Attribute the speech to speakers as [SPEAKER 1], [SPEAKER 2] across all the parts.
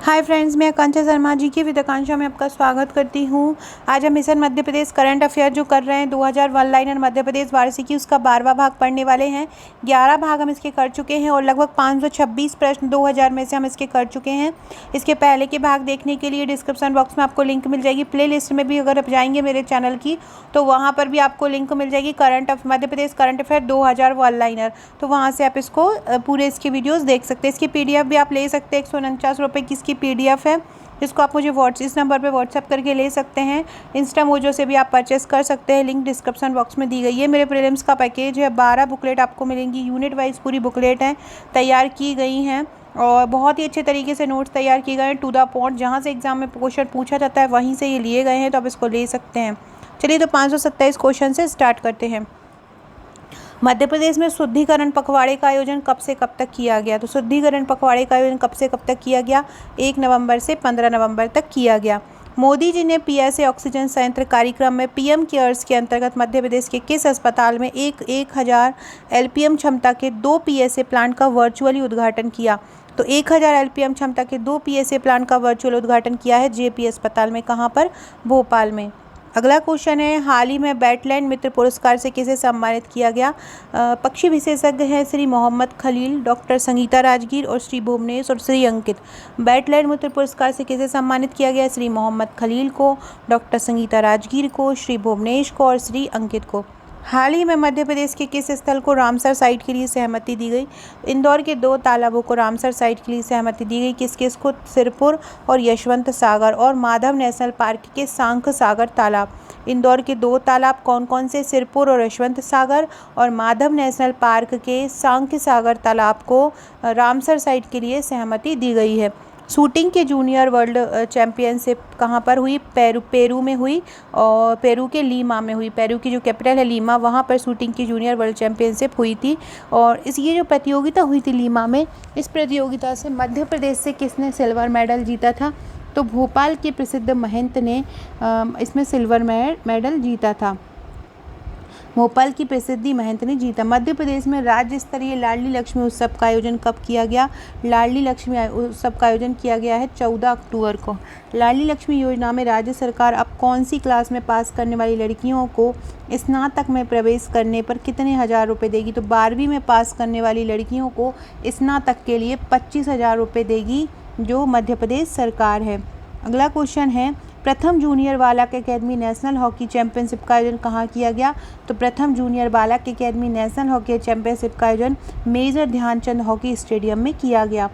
[SPEAKER 1] Hi friends, मैं आकांक्षा शर्मा जी की with आकांक्षा में आपका स्वागत करती हूँ। आज हम mission Madhya Pradesh current affair जो कर रहे हैं 2000 वन लाइनर मध्य प्रदेश वार्षिकी उसका 12वां भाग पढ़ने वाले हैं। 11 भाग हम इसके कर चुके हैं और लगभग 526 प्रश्न 2000 में से हम इसके कर चुके हैं। इसके पहले के भाग देखने के लिए डिस्क्रिप्शन बॉक्स में आपको लिंक मिल जाएगी। प्ले लिस्ट में भी अगर आप जाएंगे मेरे चैनल की तो वहाँ पर भी आपको लिंक मिल जाएगी Madhya Pradesh current affair 2000 one liner. तो वहाँ से आप इसको पूरे इसकी वीडियोज़ देख सकते हैं। इसकी PDF भी आप ले सकते हैं। 149 रुपये की इसकी PDF है, जिसको आप मुझे इस नंबर पे व्हाट्सएप करके ले सकते हैं। इंस्टा मोजो से भी आप परचेस कर सकते हैं, लिंक डिस्क्रिप्शन बॉक्स में दी गई है। मेरे प्रीलिम्स का पैकेज है, 12 बुकलेट आपको मिलेंगी। यूनिट वाइज पूरी बुकलेट हैं, तैयार की गई हैं और बहुत ही अच्छे तरीके से नोट्स तैयार किए गए हैं टू द पॉइंट। जहाँ से एग्जाम में क्वेश्चन पूछा जाता है वहीं से ये लिए गए हैं, तो आप इसको ले सकते हैं। चलिए, तो 527 क्वेश्चन से स्टार्ट करते हैं। मध्य प्रदेश में शुद्धिकरण पखवाड़े का आयोजन कब से कब तक किया गया? तो शुद्धिकरण पखवाड़े का आयोजन कब से कब तक किया गया? 1 नवंबर से 15 नवंबर तक किया गया। मोदी जी ने PSA ऑक्सीजन संयंत्र कार्यक्रम में PM केयर्स के अंतर्गत मध्य प्रदेश के किस अस्पताल में 1000 LPM क्षमता के 2 PSA प्लांट का वर्चुअली उद्घाटन किया? तो 1000 LPM क्षमता के 2 PSA प्लांट का वर्चुअल उद्घाटन किया है JP अस्पताल में। कहाँ पर? भोपाल में। अगला क्वेश्चन है, हाल ही में बैटलैंड मित्र पुरस्कार से किसे सम्मानित किया गया? पक्षी विशेषज्ञ हैं श्री मोहम्मद खलील, डॉक्टर संगीता राजगीर और श्री भुवनेश और श्री अंकित। बैटलैंड मित्र पुरस्कार से किसे सम्मानित किया गया? श्री मोहम्मद खलील को, डॉक्टर संगीता राजगीर को, श्री भुवनेश को और श्री अंकित को। हाल ही में मध्य प्रदेश के किस स्थल को रामसर साइट के लिए सहमति दी गई? इंदौर के 2 तालाबों को रामसर साइट के लिए सहमति दी गई। किस किस को? सिरपुर और यशवंत सागर और माधव नेशनल पार्क के सांख सागर तालाब। इंदौर के 2 तालाब कौन कौन से? सिरपुर और यशवंत सागर, और माधव नेशनल पार्क के सांख सागर तालाब को रामसर साइट के लिए सहमति दी गई है। शूटिंग के जूनियर वर्ल्ड चैम्पियनशिप कहाँ पर हुई? पेरू में हुई, और पेरू के लीमा में हुई। पेरू की जो कैपिटल है लीमा, वहाँ पर शूटिंग की जूनियर वर्ल्ड चैम्पियनशिप हुई थी। और ये जो प्रतियोगिता हुई थी लीमा में, इस प्रतियोगिता से मध्य प्रदेश से किसने सिल्वर मेडल जीता था? तो भोपाल के प्रसिद्ध महंत ने इसमें सिल्वर मेडल जीता था। भोपाल की प्रसिद्धि महंत ने जीता। मध्य प्रदेश में राज्य स्तरीय लाडली लक्ष्मी उत्सव का आयोजन कब किया गया? लाडली लक्ष्मी उत्सव का आयोजन किया गया है 14 अक्टूबर को। लाडली लक्ष्मी योजना में राज्य सरकार अब कौन सी क्लास में पास करने वाली लड़कियों को स्नातक में प्रवेश करने पर कितने हजार रुपये देगी? तो 12वीं में पास करने वाली लड़कियों को स्नातक के लिए 25,000 रुपये देगी जो मध्य प्रदेश सरकार है। अगला क्वेश्चन है, प्रथम जूनियर बालक अकेदमी नेशनल हॉकी चैंपियनशिप का आयोजन कहाँ किया गया? तो प्रथम जूनियर बालक अकेदमी नेशनल हॉकी चैंपियनशिप का आयोजन मेजर ध्यानचंद हॉकी स्टेडियम में किया गया।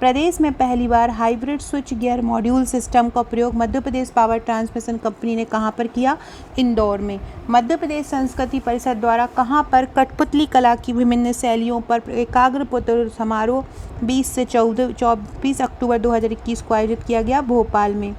[SPEAKER 1] प्रदेश में पहली बार hybrid switch gear module system का प्रयोग Madhya Pradesh power transmission company ने कहाँ पर किया? इंदौर में। मध्य प्रदेश संस्कृति परिषद द्वारा कहाँ पर कठपुतली कला की विभिन्न शैलियों पर एकाग्र पुत्र समारोह 20 से 24 अक्टूबर 2021 को आयोजित किया गया? भोपाल में।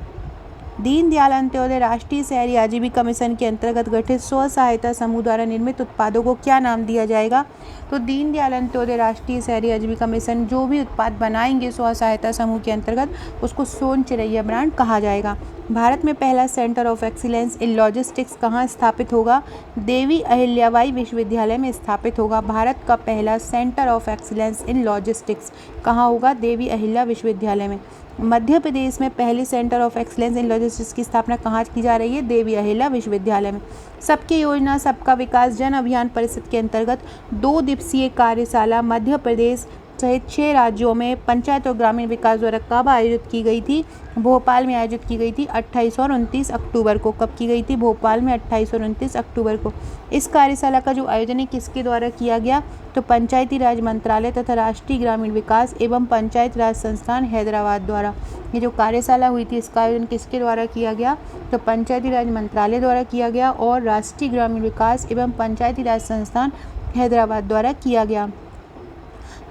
[SPEAKER 1] दीनदयाल अंत्योदय राष्ट्रीय शहरी आजीविका मिशन के अंतर्गत गठित स्व सहायता समूह द्वारा निर्मित उत्पादों को क्या नाम दिया जाएगा? तो दीनदयाल अंत्योदय राष्ट्रीय शहरी आजीविका मिशन जो भी उत्पाद बनाएंगे स्व सहायता समूह के अंतर्गत, उसको सोन चिरैया ब्रांड कहा जाएगा। भारत में पहला centre of excellence in logistics कहाँ स्थापित होगा? देवी अहिल्याबाई विश्वविद्यालय में स्थापित होगा। भारत का पहला centre of excellence in logistics कहाँ होगा? देवी अहिल्या विश्वविद्यालय में। मध्य प्रदेश में पहले centre of excellence in logistics की स्थापना कहाँ की जा रही है? देवी अहिल्या विश्वविद्यालय में। सबकी योजना सबका विकास जन अभियान परिषद के अंतर्गत 2 दिवसीय कार्यशाला मध्य प्रदेश सहित 6 राज्यों में पंचायत और ग्रामीण विकास द्वारा कब आयोजित की गई थी? भोपाल में आयोजित की गई थी 28 और 29 अक्टूबर को। कब की गई थी? भोपाल में 28 और 29 अक्टूबर को। इस कार्यशाला का जो आयोजन है किसके द्वारा किया गया? तो पंचायती राज मंत्रालय तथा राष्ट्रीय ग्रामीण विकास एवं पंचायत राज संस्थान हैदराबाद द्वारा। ये जो कार्यशाला हुई थी इसका आयोजन किसके द्वारा किया गया? तो पंचायती राज मंत्रालय द्वारा किया गया और राष्ट्रीय ग्रामीण विकास एवं पंचायती राज संस्थान हैदराबाद द्वारा किया गया।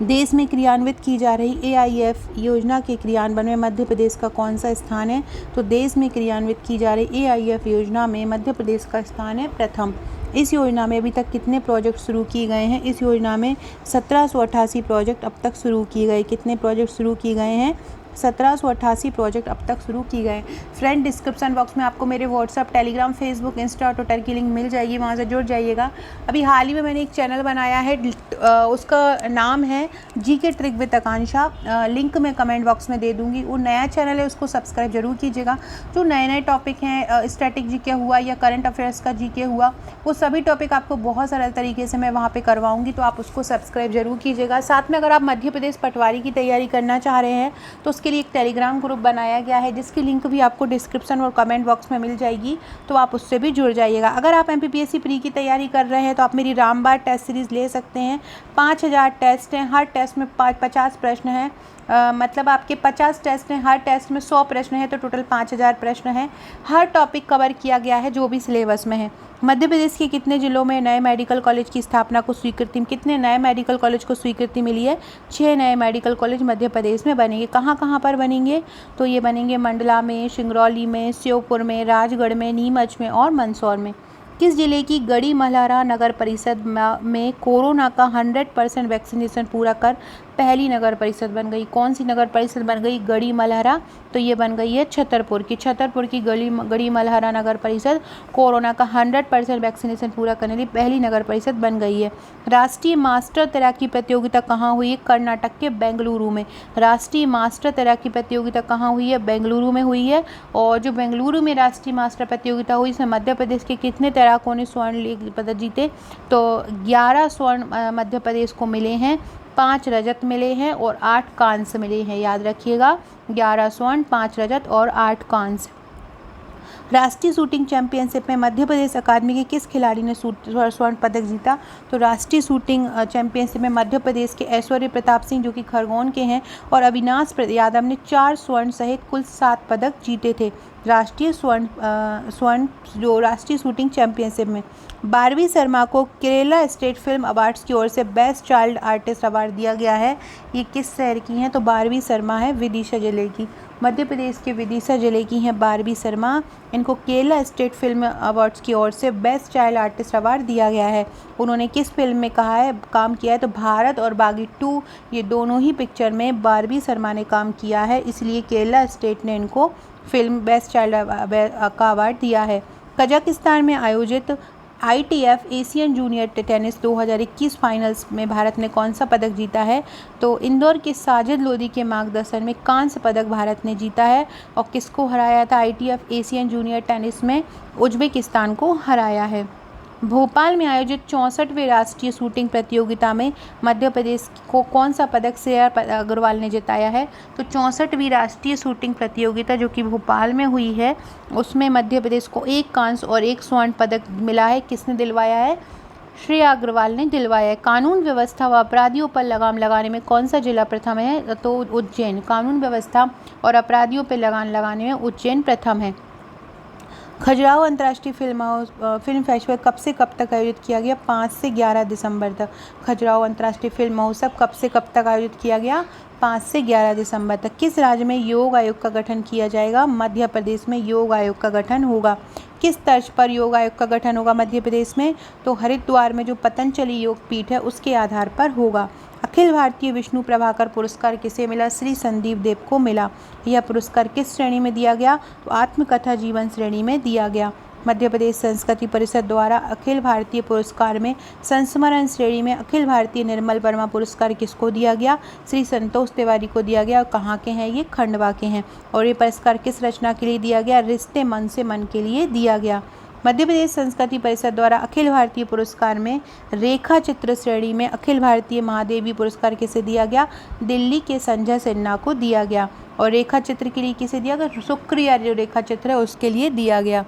[SPEAKER 1] देश में क्रियान्वित की जा रही AIF योजना के क्रियान्वयन में मध्य प्रदेश का कौन सा स्थान है? तो देश में क्रियान्वित की जा रही AIF योजना में मध्य प्रदेश का स्थान है प्रथम। इस योजना में अभी तक कितने प्रोजेक्ट शुरू किए गए हैं? इस योजना में 1788 प्रोजेक्ट अब तक शुरू किए गए। कितने प्रोजेक्ट शुरू किए गए हैं? 1788 प्रोजेक्ट अब तक शुरू की गए। फ्रेंड, डिस्क्रिप्शन बॉक्स में आपको मेरे WhatsApp, Telegram, Facebook, Insta, Twitter की लिंक मिल जाएगी, वहाँ से जुड़ जाइएगा। अभी हाल ही में मैंने एक चैनल बनाया है उसका नाम है GK trick with Akanksha. Link मैं कमेंट बॉक्स में दे दूँगी। वो नया चैनल है, उसको सब्सक्राइब जरूर कीजिएगा। जो नए नए टॉपिक हैं, स्टैटिक जीके हुआ या करंट अफेयर्स का जीके हुआ, वो सभी टॉपिक आपको बहुत सरल तरीके से मैं वहाँ पे करवाऊँगी, तो आप उसको सब्सक्राइब जरूर कीजिएगा। साथ में अगर आप मध्य प्रदेश पटवारी की तैयारी करना चाह रहे हैं तो उसके लिए एक टेलीग्राम ग्रुप बनाया गया है, जिसकी लिंक भी आपको डिस्क्रिप्शन और कमेंट बॉक्स में मिल जाएगी, तो आप उससे भी जुड़ जाइएगा। अगर आप MPPSC प्री की तैयारी कर रहे हैं तो आप मेरी रामबाण टेस्ट सीरीज़ ले सकते हैं। 5000 टेस्ट हैं, हर टेस्ट में 50 प्रश्न हैं। मतलब आपके 50 टेस्ट हैं, हर टेस्ट में 100 प्रश्न हैं, तो टोटल 5000 प्रश्न हैं। हर टॉपिक कवर किया गया है जो भी सिलेबस में है। मध्य प्रदेश के कितने जिलों में नए मेडिकल कॉलेज की स्थापना को स्वीकृति, कितने नए मेडिकल कॉलेज को स्वीकृति मिली है? 6 नए मेडिकल कॉलेज मध्य प्रदेश में बनेंगे। कहाँ कहाँ पर बनेंगे? तो ये बनेंगे मंडला में, सिंगरौली में, श्योपुर में, राजगढ़ में, नीमच में और मंदसौर में। किस जिले की गढ़ी मल्हारा नगर परिषद में कोरोना का 100% वैक्सीनेशन पूरा कर पहली नगर परिषद बन गई? कौन सी नगर परिषद बन गई? गढ़ी मल्हारा। तो ये बन गई है छतरपुर की। छतरपुर की गढ़ी मल्हारा नगर परिषद कोरोना का 100% वैक्सीनेशन पूरा करने वाली पहली नगर परिषद बन गई है। राष्ट्रीय मास्टर तैराकी प्रतियोगिता कहाँ हुई है? कर्नाटक के बेंगलुरु में। राष्ट्रीय मास्टर तैराकी प्रतियोगिता कहाँ हुई है? बेंगलुरु में हुई है। और जो बेंगलुरु में राष्ट्रीय मास्टर प्रतियोगिता हुई, इसमें मध्य प्रदेश के कितने तैराकों ने स्वर्ण पदक जीते? तो 11 स्वर्ण मध्य प्रदेश को मिले हैं, 5 रजत मिले हैं और 8 कांस्य मिले हैं। याद रखिएगा, 11 स्वर्ण, 5 रजत और 8 कांस्य। राष्ट्रीय शूटिंग चैंपियनशिप में मध्य प्रदेश अकादमी के किस खिलाड़ी ने स्वर्ण पदक जीता? तो राष्ट्रीय शूटिंग चैंपियनशिप में मध्य प्रदेश के ऐश्वर्य प्रताप सिंह, जो कि खरगोन के हैं, और अविनाश यादव ने 4 स्वर्ण सहित कुल 7 पदक जीते थे राष्ट्रीय स्वर्ण जो राष्ट्रीय शूटिंग चैंपियनशिप में। बारहवीं शर्मा को केरला स्टेट फिल्म अवार्ड्स की ओर से बेस्ट चाइल्ड आर्टिस्ट अवार्ड दिया गया है। ये किस शहर की हैं? तो बारहवीं शर्मा है विदिशा जिले की। मध्य प्रदेश के विदिशा जिले की हैं बारहवीं शर्मा। इनको केरला स्टेट फिल्म अवार्ड्स की ओर से बेस्ट चाइल्ड आर्टिस्ट अवार्ड दिया गया है। उन्होंने किस फिल्म में काम किया है? तो भारत और बागी 2, ये दोनों ही पिक्चर में बारहवीं शर्मा ने काम किया है, इसलिए केरला स्टेट ने इनको फिल्म बेस्ट चाइल्ड का अवार्ड दिया है। कजाकिस्तान में आयोजित ITF Asian junior tennis 2021 finals में भारत ने कौन सा पदक जीता है? तो इंदौर के साजिद लोधी के मार्गदर्शन में कांस्य पदक भारत ने जीता है। और किसको हराया था ITF एशियन जूनियर टेनिस में? उज्बेकिस्तान को हराया है। भोपाल में आयोजित 64वें राष्ट्रीय शूटिंग प्रतियोगिता में मध्य प्रदेश को कौन सा पदक श्रेया अग्रवाल ने जिताया है? तो 64वीं राष्ट्रीय शूटिंग प्रतियोगिता जो कि भोपाल में हुई है, उसमें मध्य प्रदेश को 1 कांस्य और 1 स्वर्ण पदक मिला है। किसने दिलवाया है? श्रेया अग्रवाल ने दिलवाया है। कानून व्यवस्था व अपराधियों पर लगाम लगाने में कौन सा जिला प्रथम है? तो उज्जैन। कानून व्यवस्था और अपराधियों पर लगाम लगाने में उज्जैन प्रथम है। खजुराहो अंतर्राष्ट्रीय फिल्म फेस्टिवल कब से कब तक आयोजित किया गया? 5 से 11 दिसंबर तक। खजुराहो अंतर्राष्ट्रीय फिल्म महोत्सव कब से कब तक आयोजित किया गया? 5 से 11 दिसंबर तक। किस राज्य में योग आयोग का गठन किया जाएगा? मध्य प्रदेश में योग आयोग का गठन होगा। किस तर्ज पर योग आयोग का गठन होगा मध्य प्रदेश में? तो हरिद्वार में जो पतंजलि योग पीठ है उसके आधार पर होगा। अखिल भारतीय विष्णु प्रभाकर पुरस्कार किसे मिला? श्री संदीप देव को मिला। यह पुरस्कार किस श्रेणी में दिया गया? तो आत्मकथा जीवन श्रेणी में दिया गया। मध्य प्रदेश संस्कृति परिषद द्वारा अखिल भारतीय पुरस्कार में संस्मरण श्रेणी में अखिल भारतीय निर्मल वर्मा पुरस्कार किसको दिया गया? श्री संतोष तिवारी को दिया गया। और कहाँ के हैं ये? खंडवा के हैं। और ये पुरस्कार किस रचना के लिए दिया गया? रिश्ते मन से मन के लिए दिया गया। मध्य प्रदेश संस्कृति परिषद द्वारा अखिल भारतीय पुरस्कार में रेखा चित्र श्रेणी में अखिल भारतीय महादेवी पुरस्कार किसे दिया गया? दिल्ली के संजय सिन्हा को दिया गया। और रेखा चित्र के लिए किसे दिया गया? शुक्रिया जो रेखा चित्र है उसके लिए दिया गया।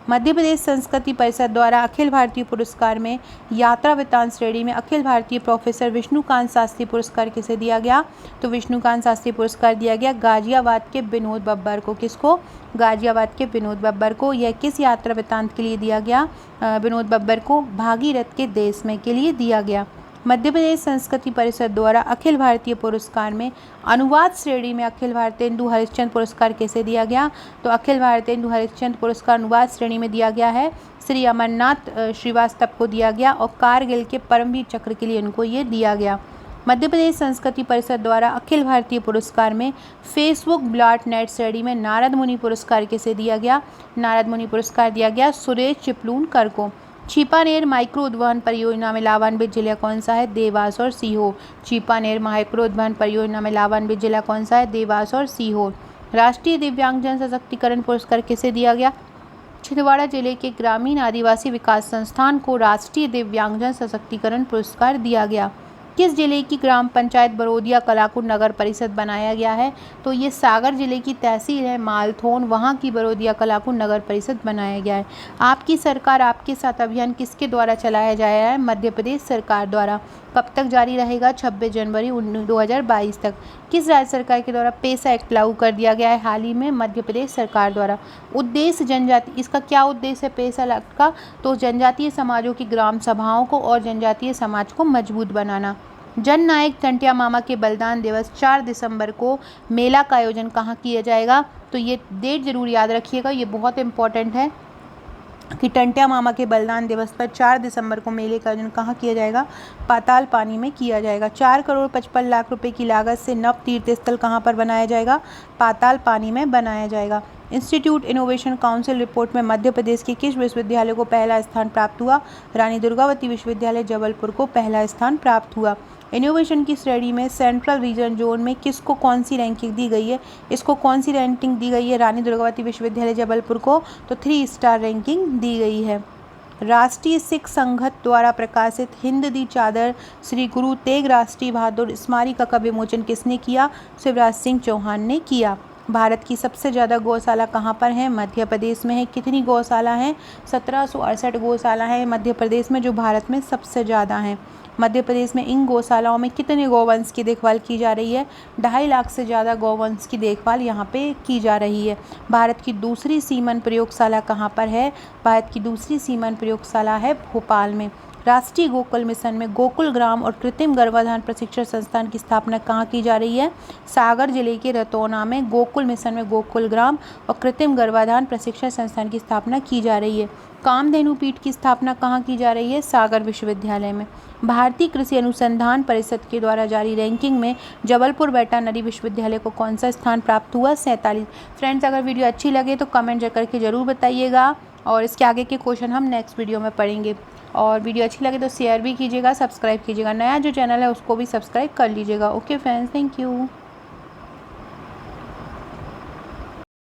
[SPEAKER 1] मध्य प्रदेश संस्कृति परिषद द्वारा अखिल भारतीय पुरस्कार में यात्रा वृत्तांत श्रेणी में अखिल भारतीय प्रोफेसर विष्णुकांत शास्त्री पुरस्कार किसे दिया गया? तो विष्णुकांत शास्त्री पुरस्कार दिया गया गाजियाबाद के विनोद बब्बर को। किसको? गाजियाबाद के विनोद बब्बर को। यह किस यात्रा वृत्तांत के लिए दिया गया? विनोद बब्बर को भागीरथ के देश में के लिए दिया गया। मध्य प्रदेश संस्कृति परिषद द्वारा अखिल भारतीय पुरस्कार में अनुवाद श्रेणी में अखिल भारतेंदु हरिश्चंद्र पुरस्कार किसे दिया गया? तो अखिल भारतेंदु हरिश्चंद्र पुरस्कार अनुवाद श्रेणी में दिया गया है श्री अमरनाथ श्रीवास्तव को दिया गया। और कारगिल के परमवीर चक्र के लिए इनको ये दिया गया। मध्य प्रदेश संस्कृति परिषद द्वारा अखिल भारतीय पुरस्कार में फेसबुक ब्लॉट नेट श्रेणी में नारद मुनि पुरस्कार किसे दिया गया? नारद मुनि पुरस्कार दिया गया सुरेश चिपलूनकर को। छिपानेर माइक्रो उद्वहन परियोजना में लाभान्वित जिला कौन सा है? देवास और सीहोर। छिपानेर माइक्रो उद्वहन परियोजना में लाभान्वित जिला कौन सा है? देवास और सीहोर। राष्ट्रीय दिव्यांगजन सशक्तिकरण पुरस्कार किसे दिया गया? छिंदवाड़ा जिले के ग्रामीण आदिवासी विकास संस्थान को राष्ट्रीय दिव्यांगजन सशक्तिकरण पुरस्कार दिया गया। किस जिले की ग्राम पंचायत बरोदिया कलाकुंड नगर परिषद बनाया गया है? तो ये सागर जिले की तहसील है मालथोन, वहाँ की बरोदिया कलाकुंड नगर परिषद बनाया गया है। आपकी सरकार आपके साथ अभियान किसके द्वारा चलाया जाया है? मध्य प्रदेश सरकार द्वारा। कब तक जारी रहेगा? 26 जनवरी 2022 तक। किस राज्य सरकार के द्वारा पेसा एक्ट लागू कर दिया गया है हाल ही में? मध्य प्रदेश सरकार द्वारा। उद्देश्य जनजाति, इसका क्या उद्देश्य है पेसा एक्ट का? तो जनजातीय समाजों की ग्राम सभाओं को और जनजातीय समाज को मजबूत बनाना। जन नायक टंटिया मामा के बलिदान दिवस 4 दिसंबर को मेला का आयोजन कहाँ किया जाएगा? तो ये डेट जरूर याद रखिएगा, ये बहुत इंपॉर्टेंट है कि टंटिया मामा के बलिदान दिवस पर 4 दिसंबर को मेले का आयोजन कहाँ किया जाएगा? पाताल पानी में किया जाएगा। 4 करोड़ 55 लाख रुपए की लागत से नव तीर्थ स्थल कहाँ पर बनाया जाएगा? पाताल पानी में बनाया जाएगा। इंस्टीट्यूट इनोवेशन काउंसिल रिपोर्ट में मध्य प्रदेश के किस विश्वविद्यालय को पहला स्थान प्राप्त हुआ? रानी दुर्गावती विश्वविद्यालय जबलपुर को पहला स्थान प्राप्त हुआ। इनोवेशन की श्रेणी में सेंट्रल रीजन जोन में किसको कौन सी रैंकिंग दी गई है? इसको कौन सी रैंकिंग दी गई है? रानी दुर्गावती विश्वविद्यालय जबलपुर को तो 3 स्टार रैंकिंग दी गई है। राष्ट्रीय सिख संघत द्वारा प्रकाशित हिंद दी चादर श्री गुरु तेग राष्ट्रीय बहादुर स्मारिका का विमोचन किसने किया? शिवराज सिंह चौहान ने किया। भारत की सबसे ज़्यादा गौशाला कहाँ पर है? मध्य प्रदेश में है। कितनी गौशाला हैं? 1768 गौशाला है मध्य प्रदेश में, जो भारत में सबसे ज़्यादा हैं। मध्य प्रदेश में इन गौशालाओं में कितने गौवंश की देखभाल की जा रही है? 2.5 लाख से ज़्यादा गौवंश की देखभाल यहाँ पे की जा रही है। भारत की दूसरी सीमन प्रयोगशाला कहाँ पर है? भारत की दूसरी सीमन प्रयोगशाला है भोपाल में। राष्ट्रीय गोकुल मिशन में गोकुल ग्राम और कृत्रिम गर्भाधान प्रशिक्षण संस्थान की स्थापना कहाँ की जा रही है? सागर जिले के रतौना में गोकुल मिशन में गोकुल ग्राम और कृत्रिम गर्भाधान प्रशिक्षण संस्थान की स्थापना की जा रही है। कामधेनु पीठ की स्थापना कहाँ की जा रही है? सागर विश्वविद्यालय में। भारतीय कृषि अनुसंधान परिषद के द्वारा जारी रैंकिंग में जबलपुर वेटरनरी विश्वविद्यालय को कौन सा स्थान प्राप्त हुआ? 47। फ्रेंड्स, अगर वीडियो अच्छी लगे तो कमेंट करके ज़रूर बताइएगा और इसके आगे के क्वेश्चन हम नेक्स्ट वीडियो में पढ़ेंगे। और वीडियो अच्छी लगे तो शेयर भी कीजिएगा, सब्सक्राइब कीजिएगा। नया जो चैनल है उसको भी सब्सक्राइब कर लीजिएगा। Okay friends, thank you.